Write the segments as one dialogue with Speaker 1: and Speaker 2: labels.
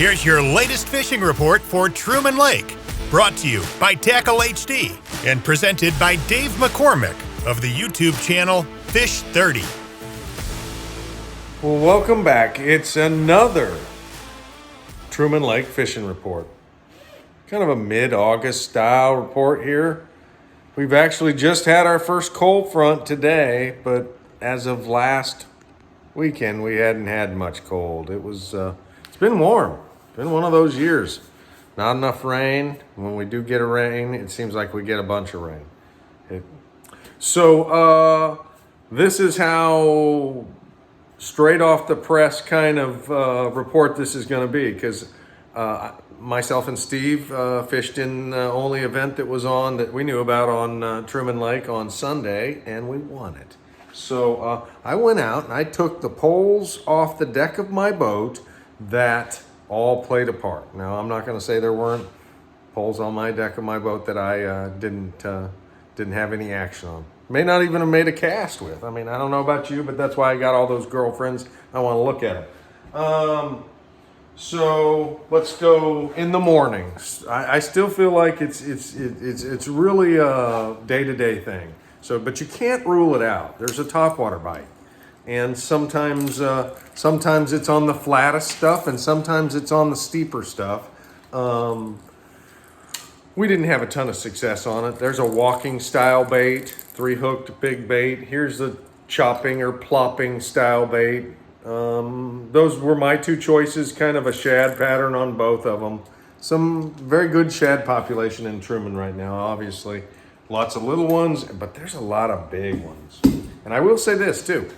Speaker 1: Here's your latest fishing report for Truman Lake, brought to you by Tackle HD and presented by Dave McCormick of the YouTube channel Fish30.
Speaker 2: Well, welcome back. It's another Truman Lake fishing report. Kind of a mid-August style report here. We've actually just had our first cold front today, but as of last weekend, we hadn't had much cold. It's been warm. It's been one of those years. Not enough rain. When we do get a rain, it seems like we get a bunch of rain. This is how straight off the press kind of report this is going to be, because myself and Steve fished in the only event that was on that we knew about on Truman Lake on Sunday, and we won it. So I went out and I took the poles off the deck of my boat that all played a part. Now, I'm not going to say there weren't poles on my deck of my boat that I didn't have any action on. May not even have made a cast with. I mean, I don't know about you, but that's why I got all those girlfriends. I want to look at it. So let's go in the mornings. I still feel like it's really a day-to-day thing. So, but you can't rule it out. There's a topwater bite, and sometimes it's on the flattest stuff, and sometimes it's on the steeper stuff. We didn't have a ton of success on it. There's a walking style bait, 3-hooked big bait. Here's the chopping or plopping style bait. Those were my two choices, kind of a shad pattern on both of them. Some very good shad population in Truman right now, obviously. Lots of little ones, but there's a lot of big ones. And I will say this too,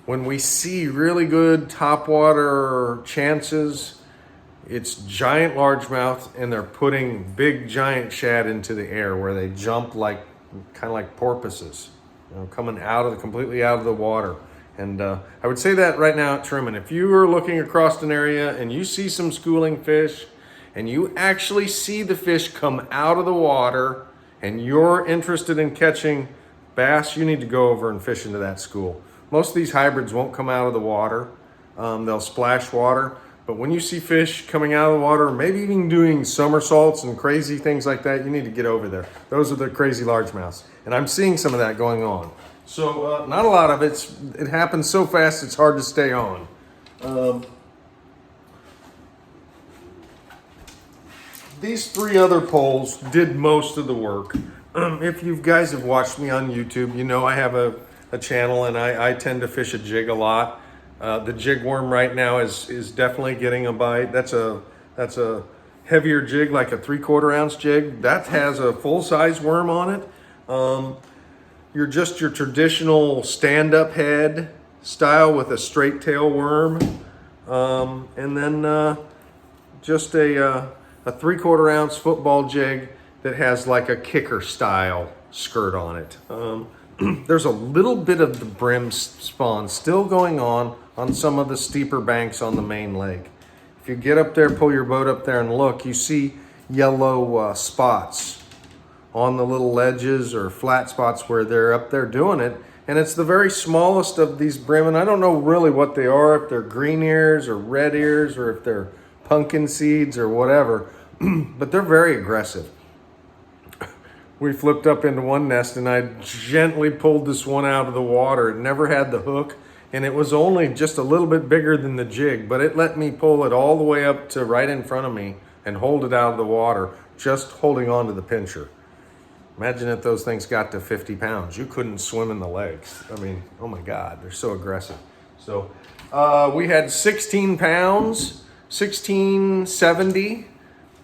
Speaker 2: when we see really good topwater chances, it's giant largemouth, and they're putting big giant shad into the air where they jump kind of like porpoises, coming completely out of the water. And I would say that right now at Truman, if you are looking across an area and you see some schooling fish and you actually see the fish come out of the water and you're interested in catching bass, you need to go over and fish into that school. Most of these hybrids won't come out of the water. They'll splash water. But when you see fish coming out of the water, maybe even doing somersaults and crazy things like that, you need to get over there. Those are the crazy largemouths. And I'm seeing some of that going on. So not a lot of it. It happens so fast it's hard to stay on. These three other poles did most of the work. If you guys have watched me on YouTube, you know I have a channel, and I tend to fish a jig a lot. The jig worm right now is definitely getting a bite. That's a heavier jig, like a 3/4 ounce jig. That has a full-size worm on it. You're just your traditional stand-up head style with a straight tail worm, and then just a 3/4 ounce football jig that has like a kicker style skirt on it. There's a little bit of the brim spawn still going on some of the steeper banks on the main lake. If you get up there, pull your boat up there and look, you see yellow spots on the little ledges or flat spots where they're up there doing it. And it's the very smallest of these brim, and I don't know really what they are, if they're green ears or red ears or if they're pumpkin seeds or whatever, but they're very aggressive. We flipped up into one nest and I gently pulled this one out of the water. It never had the hook, and it was only just a little bit bigger than the jig, but it let me pull it all the way up to right in front of me and hold it out of the water, just holding on to the pincher. Imagine if those things got to 50 pounds. You couldn't swim in the lakes. I mean, oh my God, they're so aggressive. So we had 16 pounds, 1670.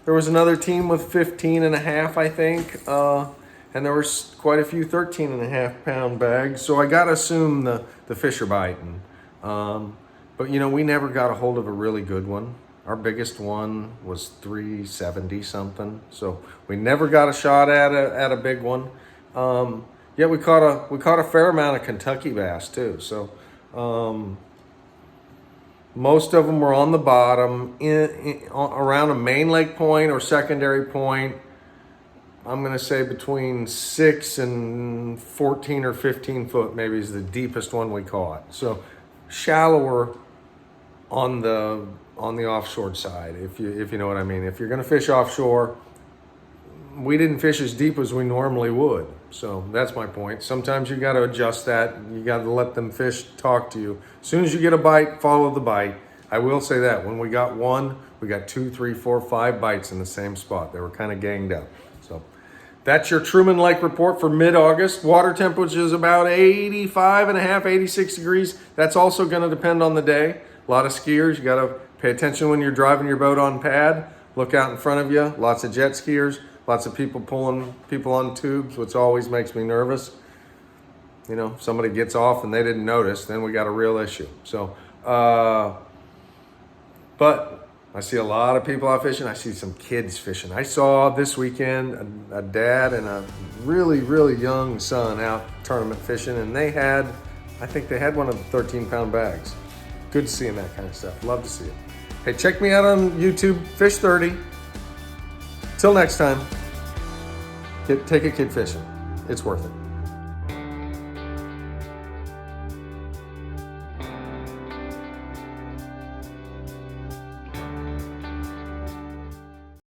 Speaker 2: There was another team with 15 and a half, I think. And there was quite a few 13 and a half pound bags. So I got to assume the fish are biting. But you know, we never got a hold of a really good one. Our biggest one was 370 something. So we never got a shot at a big one. Yeah, we caught a fair amount of Kentucky bass too. So most of them were on the bottom around a main lake point or secondary point. I'm going to say between 6 and 14 or 15 foot maybe is the deepest one we caught. So shallower on the on the offshore side, if you know what I mean. If you're going to fish offshore, we didn't fish as deep as we normally would. So that's my point. Sometimes you got to adjust that. You got to let them fish talk to you. As soon as you get a bite, follow the bite. I will say that when we got one, we got 2, 3, 4, 5 bites in the same spot. They were kind of ganged up. So that's your Truman Lake report for mid-August. Water temperature is about 85 and a half, 86 degrees. That's also going to depend on the day. A lot of skiers, you got to pay attention when you're driving your boat on pad. Look out in front of you. Lots of jet skiers. Lots of people pulling people on tubes, which always makes me nervous. You know, somebody gets off and they didn't notice, then we got a real issue. So, but I see a lot of people out fishing. I see some kids fishing. I saw this weekend a dad and a really, really young son out tournament fishing, and I think they had one of the 13-pound bags. Good seeing that kind of stuff. Love to see it. Hey, check me out on YouTube, Fish30. Till next time, take a kid fishing. It's worth it.